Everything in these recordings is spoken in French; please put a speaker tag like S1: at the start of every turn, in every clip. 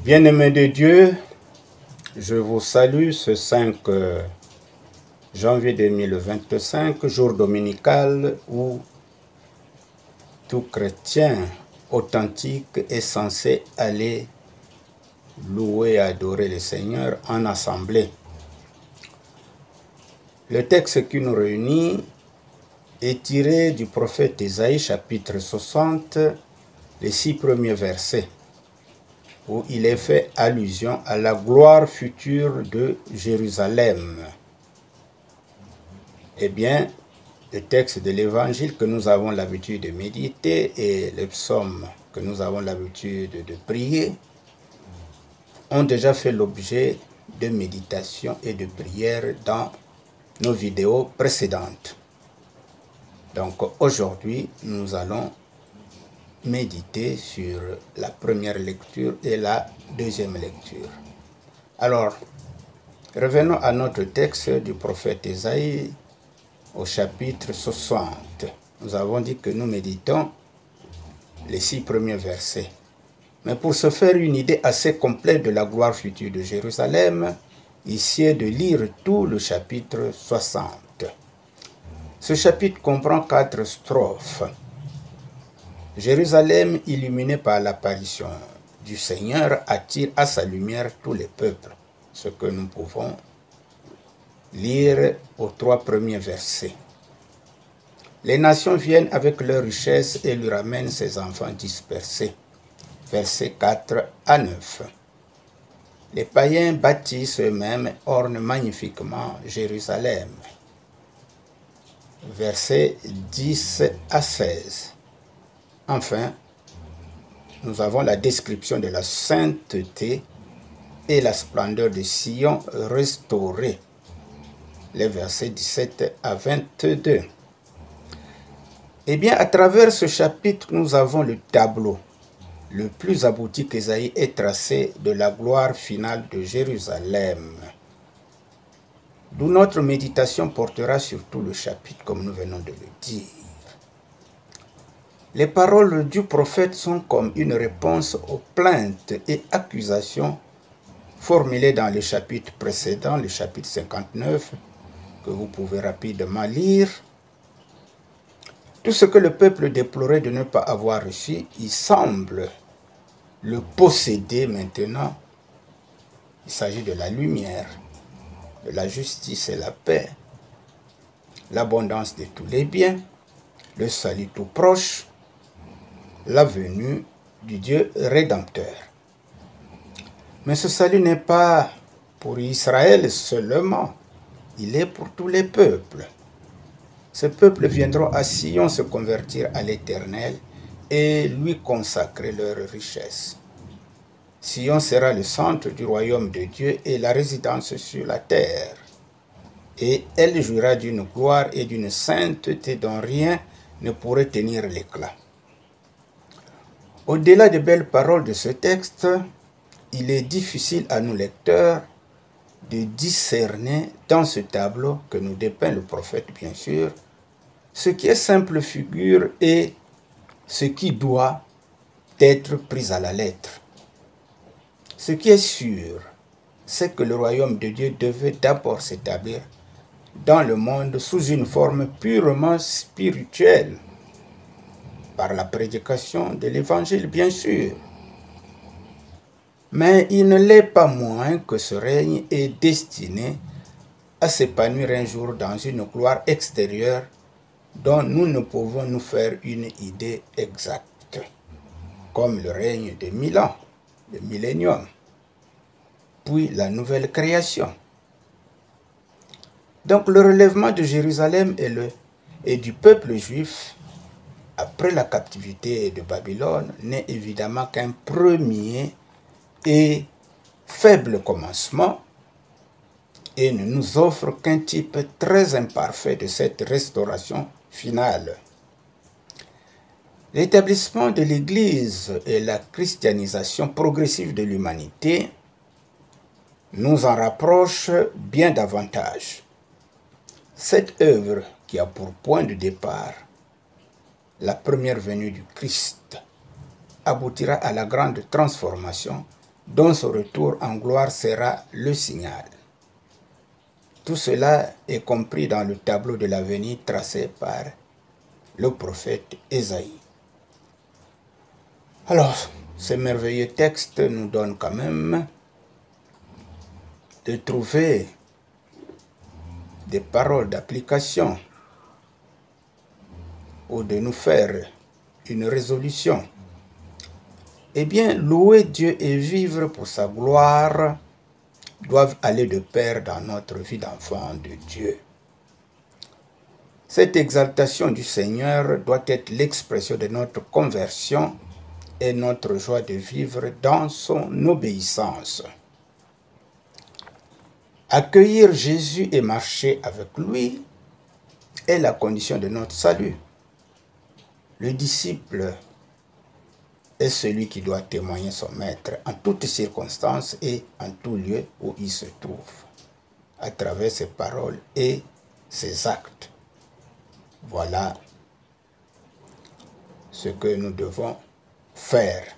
S1: Bien-aimés de Dieu, je vous salue ce 5 janvier 2025, jour dominical où tout chrétien authentique est censé aller louer et adorer le Seigneur en assemblée. Le texte qui nous réunit est tiré du prophète Ésaïe, chapitre 60, les 6 premiers versets, où il est fait allusion à la gloire future de Jérusalem. Eh bien, le texte de l'évangile que nous avons l'habitude de méditer et les psaumes que nous avons l'habitude de prier ont déjà fait l'objet de méditation et de prière dans nos vidéos précédentes. Donc aujourd'hui, nous allons méditer sur la première lecture et la deuxième lecture. Alors, revenons à notre texte du prophète Ésaïe au chapitre 60. Nous avons dit que nous méditons les 6 premiers versets. Mais pour se faire une idée assez complète de la gloire future de Jérusalem, ici est de lire tout le chapitre 60. Ce chapitre comprend 4 strophes. Jérusalem, illuminée par l'apparition du Seigneur, attire à sa lumière tous les peuples. Ce que nous pouvons lire aux 3 premiers versets. Les nations viennent avec leurs richesses et lui ramènent ses enfants dispersés. Versets 4 à 9. Les païens bâtissent eux-mêmes et ornent magnifiquement Jérusalem. Versets 10 à 16. Enfin, nous avons la description de la sainteté et la splendeur de Sion restaurée. Les versets 17 à 22. Eh bien, à travers ce chapitre, nous avons le tableau le plus abouti qu'Ésaïe ait tracé de la gloire finale de Jérusalem. D'où notre méditation portera sur tout le chapitre, comme nous venons de le dire. Les paroles du prophète sont comme une réponse aux plaintes et accusations formulées dans le chapitre précédent, le chapitre 59, que vous pouvez rapidement lire. Tout ce que le peuple déplorait de ne pas avoir reçu, il semble le posséder maintenant. Il s'agit de la lumière, de la justice et la paix, l'abondance de tous les biens, le salut tout proche, la venue du Dieu rédempteur. Mais ce salut n'est pas pour Israël seulement, il est pour tous les peuples. Ces peuples viendront à Sion se convertir à l'Éternel et lui consacrer leurs richesses. Sion sera le centre du royaume de Dieu et la résidence sur la terre. Et elle jouira d'une gloire et d'une sainteté dont rien ne pourrait tenir l'éclat. Au-delà des belles paroles de ce texte, il est difficile à nous lecteurs de discerner dans ce tableau que nous dépeint le prophète, bien sûr, ce qui est simple figure et ce qui doit être pris à la lettre. Ce qui est sûr, c'est que le royaume de Dieu devait d'abord s'établir dans le monde sous une forme purement spirituelle, par la prédication de l'évangile, bien sûr. Mais il ne l'est pas moins que ce règne est destiné à s'épanouir un jour dans une gloire extérieure dont nous ne pouvons nous faire une idée exacte, comme le règne de 1000 ans, le millénium, puis la nouvelle création. Donc le relèvement de Jérusalem et du peuple juif après la captivité de Babylone n'est évidemment qu'un premier et faible commencement et ne nous offre qu'un type très imparfait de cette restauration finale. L'établissement de l'Église et la christianisation progressive de l'humanité nous en rapprochent bien davantage. Cette œuvre qui a pour point de départ la première venue du Christ aboutira à la grande transformation dont son retour en gloire sera le signal. Tout cela est compris dans le tableau de l'avenir tracé par le prophète Ésaïe. Alors, ce merveilleux texte nous donne quand même de trouver des paroles d'application ou de nous faire une résolution. Eh bien, louer Dieu et vivre pour sa gloire doivent aller de pair dans notre vie d'enfant de Dieu. Cette exaltation du Seigneur doit être l'expression de notre conversion et notre joie de vivre dans son obéissance. Accueillir Jésus et marcher avec lui est la condition de notre salut. Le disciple est celui qui doit témoigner son maître en toutes circonstances et en tout lieu où il se trouve, à travers ses paroles et ses actes. Voilà ce que nous devons faire.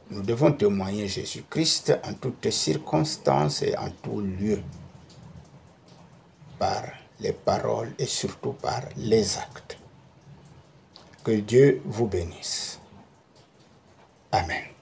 S1: Nous devons témoigner Jésus-Christ en toutes circonstances et en tout lieu, par les paroles et surtout par les actes. Que Dieu vous bénisse. Amen.